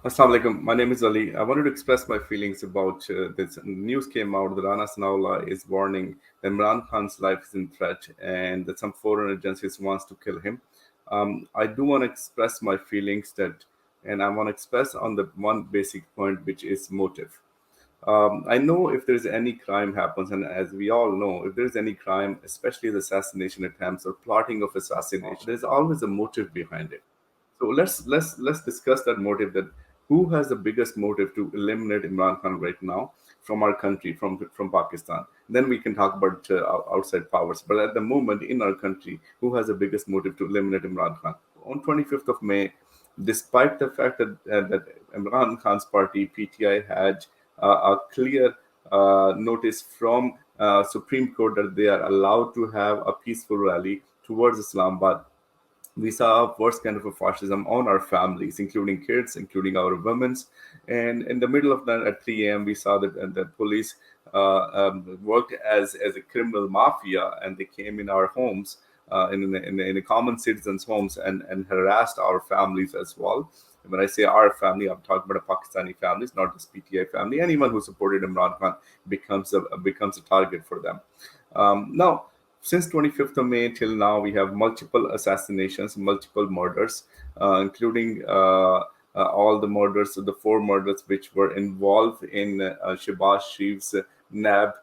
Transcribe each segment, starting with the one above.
Assalamu alaikum. My name is Ali. I wanted to express my feelings about this news came out that Rana Sanaullah is warning that Imran Khan's life is in threat and that some foreign agencies wants to kill him. I do want to express my feelings and I want to express on the one basic point, which is motive. I know if there's any crime happens, and as we all know, if there's any crime, especially the assassination attempts or plotting of assassination, there's always a motive behind it. So let's discuss that motive. That who has the biggest motive to eliminate Imran Khan right now from our country, from Pakistan? Then we can talk about outside powers. But at the moment, in our country, who has the biggest motive to eliminate Imran Khan? On 25th of May, despite the fact that Imran Khan's party PTI had a clear notice from Supreme Court that they are allowed to have a peaceful rally towards Islamabad, we saw a worst kind of a fascism on our families, including kids, including our women's. And in the middle of that, at 3 a.m., we saw that the police worked as a criminal mafia, and they came in our homes, in the common citizens' homes, and harassed our families as well. When I say our family, I'm talking about Pakistani families, not just PTI family. Anyone who supported Imran Khan becomes a target for them. Now, since 25th of May till now, we have multiple assassinations, multiple murders, including all the murders, the four murders which were involved in Shehbaz Sharif's NAB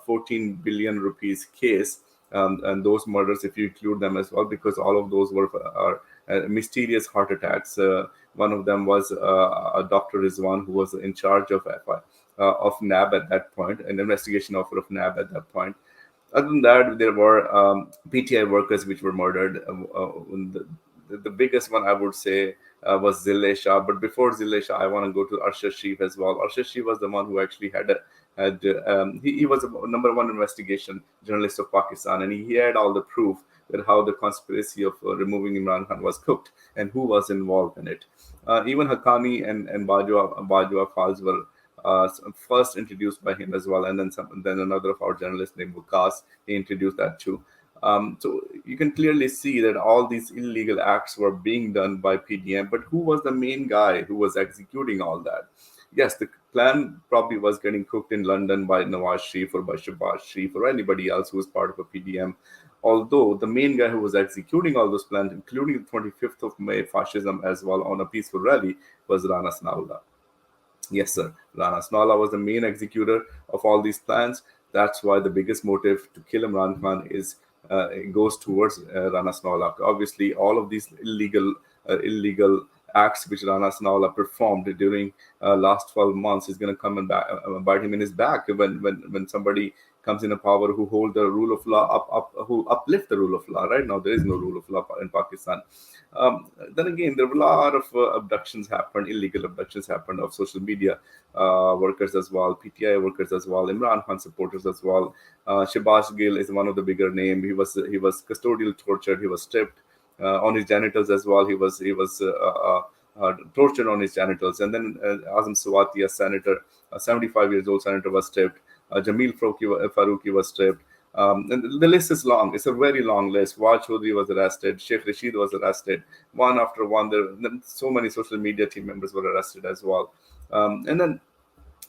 14 billion rupees case. And those murders, if you include them as well, because all of those were mysterious heart attacks. One of them was a Dr. Rizwan, who was in charge of NAB at that point, an investigation officer of NAB at that point. Other than that, there were PTI workers which were murdered. The biggest one I would say was Zille Shah. But before Zille Shah, I want to go to Arshad Sharif as well. Arshad Sharif was the one who actually he was a number one investigation journalist of Pakistan, and he had all the proof that how the conspiracy of removing Imran Khan was cooked and who was involved in it. Even Haqqani and Bajwa Fals were first introduced by him as well, and then another of our journalists named Vikas, he introduced that too. So you can clearly see that all these illegal acts were being done by PDM, but who was the main guy who was executing all that? Yes, the plan probably was getting cooked in London by Nawaz Sharif or by Shehbaz Sharif or anybody else who was part of a PDM. Although the main guy who was executing all those plans, including the 25th of May fascism as well on a peaceful rally, was Rana Sanaullah. Yes, sir. Rana Snalla was the main executor of all these plans. That's why the biggest motive to kill Imran Khan is it goes towards Rana Snalla. Obviously, all of these illegal acts which Rana Snalla performed during last 12 months is going to come and bite him in his back when somebody comes in a power who hold the rule of law who uplift the rule of law. Right now, there is no rule of law in Pakistan. Then again, there were a lot of abductions happened, illegal abductions happened of social media workers as well, PTI workers as well, Imran Khan supporters as well. Shehbaz Gill is one of the bigger name. He was custodial tortured. He was stripped on his genitals as well. He was tortured on his genitals. And then Azam Swati, a senator, a 75 years old senator, was stripped. Faruqi was stripped. And the list is long. It's a very long list. Waj Chaudhry was arrested. Sheikh Rashid was arrested. One after one. Then so many social media team members were arrested as well. And then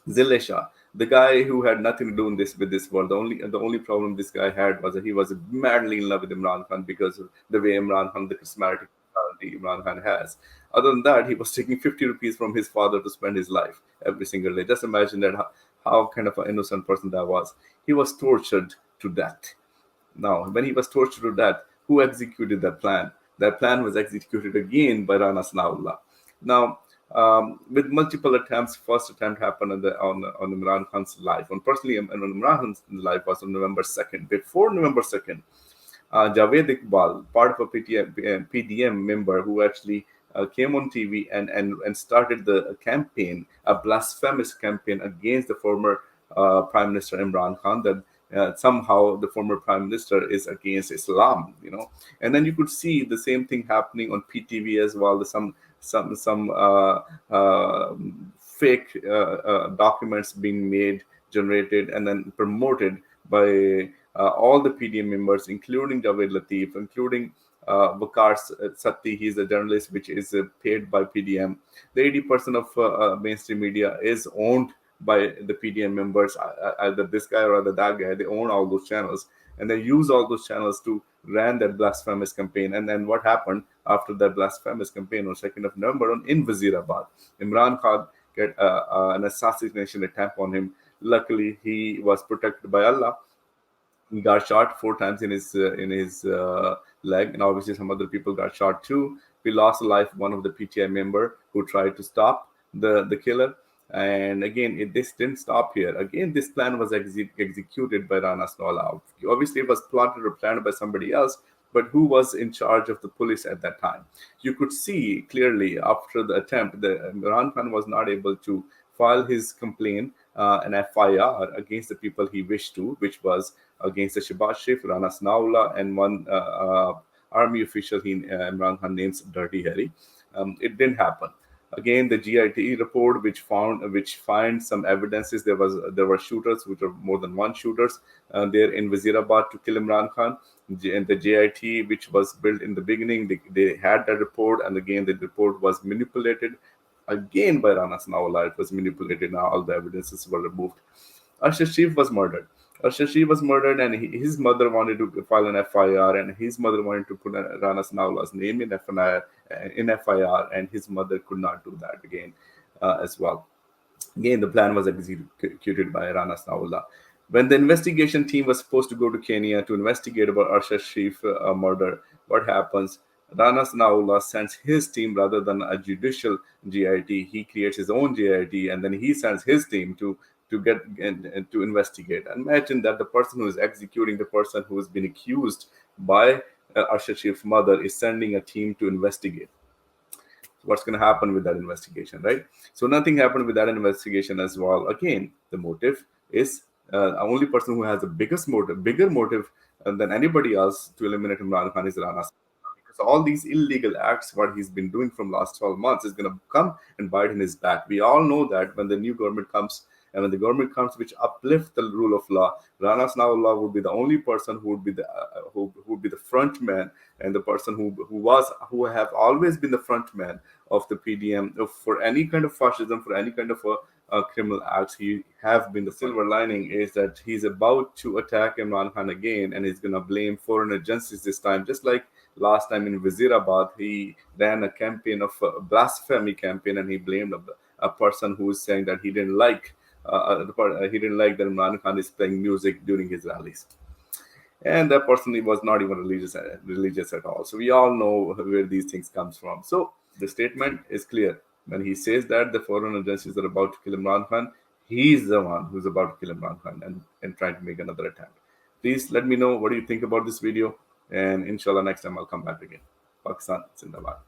Zille Shah, the guy who had nothing to do in this with this world. The only problem this guy had was that he was madly in love with Imran Khan because of the way Imran Khan, the charismatic personality Imran Khan has. Other than that, he was taking 50 rupees from his father to spend his life every single day. Just imagine that how kind of an innocent person that was. He was tortured to death. Now, when he was tortured to death, who executed that plan? That plan was executed again by Rana Sanaullah. Now, with multiple attempts, first attempt happened on Imran Khan's life. And personally, Imran Khan's life was on November 2nd. Before November 2nd, Javed Iqbal, part of a PDM member who actually came on TV and started the campaign, a blasphemous campaign against the former Prime Minister Imran Khan, that somehow the former Prime Minister is against Islam. And then you could see the same thing happening on PTV as well. Some fake documents being made, generated, and then promoted by all the PDM members, including Javed Latif, including Vakar Satti, he's a journalist which is paid by PDM. The 80% of mainstream media is owned by the PDM members, either this guy or either that guy. They own all those channels, and they use all those channels to ran that blasphemous campaign. And then what happened after that blasphemous campaign on 2nd of November in Wazirabad? Imran Khan get an assassination attempt on him. Luckily, he was protected by Allah. He got shot 4 times in his leg, and obviously some other people got shot too. We lost a life, one of the PTI member who tried to stop the killer. And again, this didn't stop here. Again, this plan was executed by Rana Snola. Obviously, it was plotted or planned by somebody else, but who was in charge of the police at that time? You could see clearly after the attempt that Imran Khan was not able to file his complaint, an FIR against the people he wished to, which was against the Shabazz Sharif, Rana Sanaullah, and one army official Imran Khan names Dirty Harry. It didn't happen. Again, the GIT report, which finds some evidences, there were shooters, which are more than one shooters there in Wazirabad to kill Imran Khan. And the JIT, which was built in the beginning, they had that report, and again the report was manipulated again by Rana Sanaullah. It was manipulated. Now all the evidences were removed. Ashraf Sharif was murdered. Ashraf Sharif was murdered, and his mother wanted to file an FIR, and his mother wanted to put Rana Sanaullah's name in FIR, and his mother could not do that again as well. Again, the plan was executed by Rana Sanaullah. When the investigation team was supposed to go to Kenya to investigate about Ashraf Sharif murder, what happens? Rana Sanaullah sends his team rather than a judicial GIT. He creates his own GIT, and then he sends his team to get and to investigate. Imagine that the person who is executing the person who has been accused by Ashraf Sharif's mother is sending a team to investigate. What's going to happen with that investigation, right? So nothing happened with that investigation as well. Again, the motive is the only person who has the bigger motive than anybody else to eliminate Imran Khan is Rana. Because all these illegal acts, what he's been doing from last 12 months, is going to come and bite in his back. We all know that when the new government comes, and when the government comes which uplift the rule of law, Rana Sanaullah would be the only person who would be who would be the front man, and the person who have always been the front man of the PDM for any kind of fascism, for any kind of criminal acts. He have been. The silver lining is that he's about to attack Imran Khan again, and he's going to blame foreign agencies this time, just like last time in Wazirabad. He ran a campaign of a blasphemy campaign, and he blamed a person who was saying that he didn't like that Imran Khan is playing music during his rallies, and that person was not even religious at all. So we all know where these things comes from. So the statement is clear. When he says that the foreign agencies are about to kill Imran Khan, he is the one who's about to kill Imran Khan and trying to make another attempt. Please let me know what do you think about this video, and inshallah next time I'll come back again. Pakistan Zindabad.